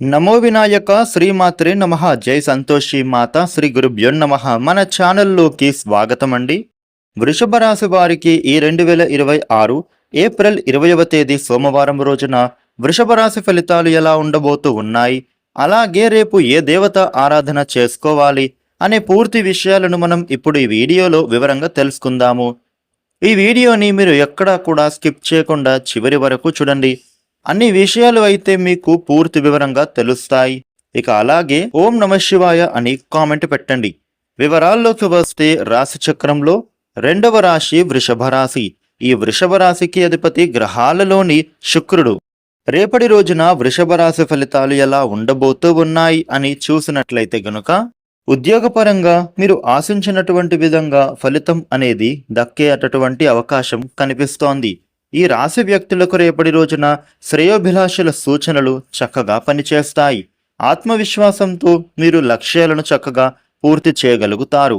నమో వినాయక శ్రీమాత్రే నమః. జై సంతోషి మాత శ్రీ గురుభ్యో నమః. మన ఛానల్లోకి స్వాగతం అండి. వృషభ రాశి వారికి ఈ 2026 ఏప్రిల్ 20వ తేదీ సోమవారం రోజున వృషభ రాశి ఫలితాలు ఎలా ఉండబోతూ ఉన్నాయి, అలాగే రేపు ఏ దేవత ఆరాధన చేసుకోవాలి అనే పూర్తి విషయాలను మనం ఇప్పుడు ఈ వీడియోలో వివరంగా తెలుసుకుందాము. ఈ వీడియోని మీరు ఎక్కడా కూడా స్కిప్ చేయకుండా చివరి వరకు చూడండి. అన్ని విషయాలు అయితే మీకు పూర్తి వివరంగా తెలుస్తాయి. ఇక అలాగే ఓం నమ శివాయ అని కామెంట్ పెట్టండి. వివరాల్లోకి వస్తే రాశి చక్రంలో రెండవ రాశి వృషభ రాశి. ఈ వృషభ రాశికి అధిపతి గ్రహాలలోని శుక్రుడు. రేపటి రోజున వృషభ రాశి ఫలితాలు ఎలా ఉండబోతూ ఉన్నాయి అని చూసినట్లయితే గనుక ఉద్యోగపరంగా మీరు ఆశించినటువంటి విధంగా ఫలితం అనేది దక్కేటటువంటి అవకాశం కనిపిస్తోంది. ఈ రాశి వ్యక్తులకు రేపటి రోజున శ్రేయోభిలాషుల సూచనలు చక్కగా పనిచేస్తాయి. ఆత్మవిశ్వాసంతో మీరు లక్ష్యాలను చక్కగా పూర్తి చేయగలుగుతారు.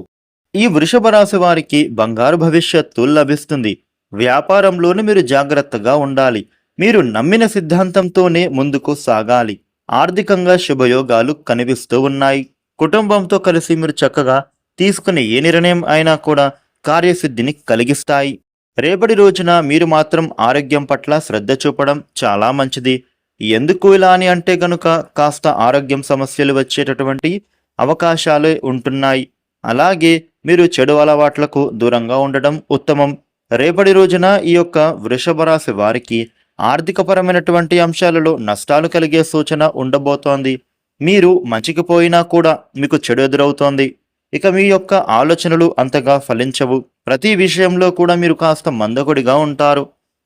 ఈ వృషభ రాశి వారికి బంగారు భవిష్యత్తు లభిస్తుంది. వ్యాపారంలోనూ మీరు జాగ్రత్తగా ఉండాలి. మీరు నమ్మిన సిద్ధాంతంతోనే ముందుకు సాగాలి. ఆర్థికంగా శుభయోగాలు కనిపిస్తూ ఉన్నాయి. కుటుంబంతో కలిసి మీరు చక్కగా తీసుకునే ఏ నిర్ణయం అయినా కూడా కార్యసిద్ధిని కలిగిస్తాయి. రేపటి రోజున మీరు మాత్రం ఆరోగ్యం పట్ల శ్రద్ధ చూపడం చాలా మంచిది. ఎందుకు ఇలా అని అంటే గనుక కాస్త ఆరోగ్యం సమస్యలు వచ్చేటటువంటి అవకాశాలే ఉంటున్నాయి. అలాగే మీరు చెడు అలవాట్లకు దూరంగా ఉండడం ఉత్తమం. రేపటి రోజున ఈ యొక్క వృషభ రాశి వారికి ఆర్థికపరమైనటువంటి అంశాలలో నష్టాలు కలిగే సూచన ఉండబోతోంది. మీరు మంచికి పోయినా కూడా మీకు చెడు ఎదురవుతోంది. ఇక మీ యొక్క ఆలోచనలు అంతగా ఫలించవు. ప్రతి విషయంలో కూడా మీరు కాస్త మందకొడిగా ఉంటారు.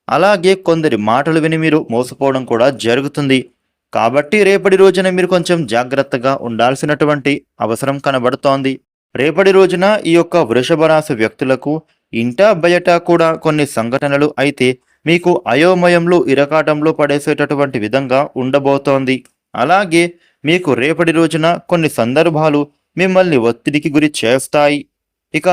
అలాగే కొందరి మాటలు విని మీరు మోసపోవడం కూడా జరుగుతుంది. కాబట్టి రేపటి రోజున మీరు కొంచెం జాగ్రత్తగా ఉండాల్సినటువంటి అవసరం కనబడుతోంది. రేపటి రోజున ఈ యొక్క వృషభ రాశి వ్యక్తులకు ఇంట బయట కూడా కొన్ని సంఘటనలు అయితే మీకు అయోమయంలో ఇరకాటంలో పడేసేటటువంటి విధంగా ఉండబోతోంది. అలాగే మీకు రేపటి రోజున కొన్ని సందర్భాలు మిమ్మల్ని ఒత్తిడికి గురి చేస్తాయి. ఇక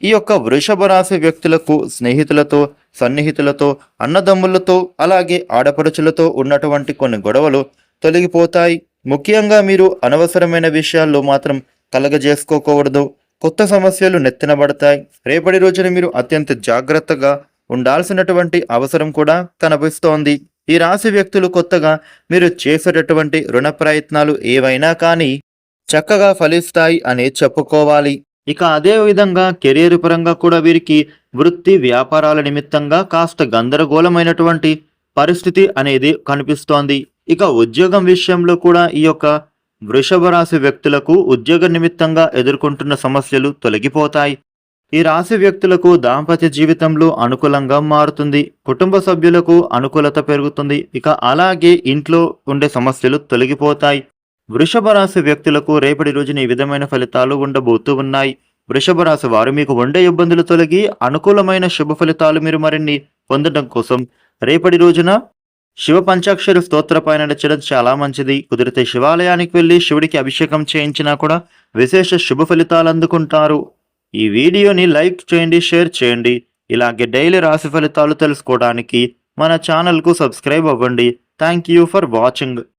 ఈ యొక్క వృషభ రాశి వ్యక్తులకు స్నేహితులతో, సన్నిహితులతో, అన్నదమ్ములతో, అలాగే ఆడపడుచులతో ఉన్నటువంటి కొన్ని గొడవలు తొలగిపోతాయి. ముఖ్యంగా మీరు అనవసరమైన విషయాల్లో మాత్రం కలగజేసుకోకూడదు. కొత్త సమస్యలు నెత్తినబడతాయి. రేపటి రోజున మీరు అత్యంత జాగ్రత్తగా ఉండాల్సినటువంటి అవసరం కూడా కనిపిస్తోంది. ఈ రాశి వ్యక్తులు కొత్తగా మీరు చేసేటటువంటి రుణ ప్రయత్నాలు ఏవైనా కానీ చక్కగా ఫలిస్తాయి అని చెప్పుకోవాలి. ఇక అదే విధంగా కెరీర్ పరంగా కూడా వీరికి వృత్తి వ్యాపారాల నిమిత్తంగా కాస్త గందరగోళమైనటువంటి పరిస్థితి అనేది కనిపిస్తోంది. ఇక ఉద్యోగం విషయంలో కూడా ఈ యొక్క వృషభ రాశి వ్యక్తులకు ఉద్యోగ నిమిత్తంగా ఎదుర్కొంటున్న సమస్యలు తొలగిపోతాయి. ఈ రాశి వ్యక్తులకు దాంపత్య జీవితంలో అనుకూలంగా మారుతుంది. కుటుంబ సభ్యులకు అనుకూలత పెరుగుతుంది. ఇక అలాగే ఇంట్లో ఉండే సమస్యలు తొలగిపోతాయి. వృషభ రాశి వ్యక్తులకు రేపటి రోజున ఈ విధమైన ఫలితాలు ఉండబోతూ ఉన్నాయి. వృషభ రాశి వారు మీకు ఉండే ఇబ్బందులు తొలగి అనుకూలమైన శుభ ఫలితాలు మీరు మరిన్ని పొందడం కోసం రేపటి రోజున శివ పంచాక్షరి స్తోత్ర పైన నచ్చడం చాలా మంచిది. కుదిరితే శివాలయానికి వెళ్ళి శివుడికి అభిషేకం చేయించినా కూడా విశేష శుభ ఫలితాలు అందుకుంటారు. ఈ వీడియోని లైక్ చేయండి, షేర్ చేయండి. ఇలాగే డైలీ రాశి ఫలితాలు తెలుసుకోవడానికి మన ఛానల్కు సబ్స్క్రైబ్ అవ్వండి. Thank you for watching.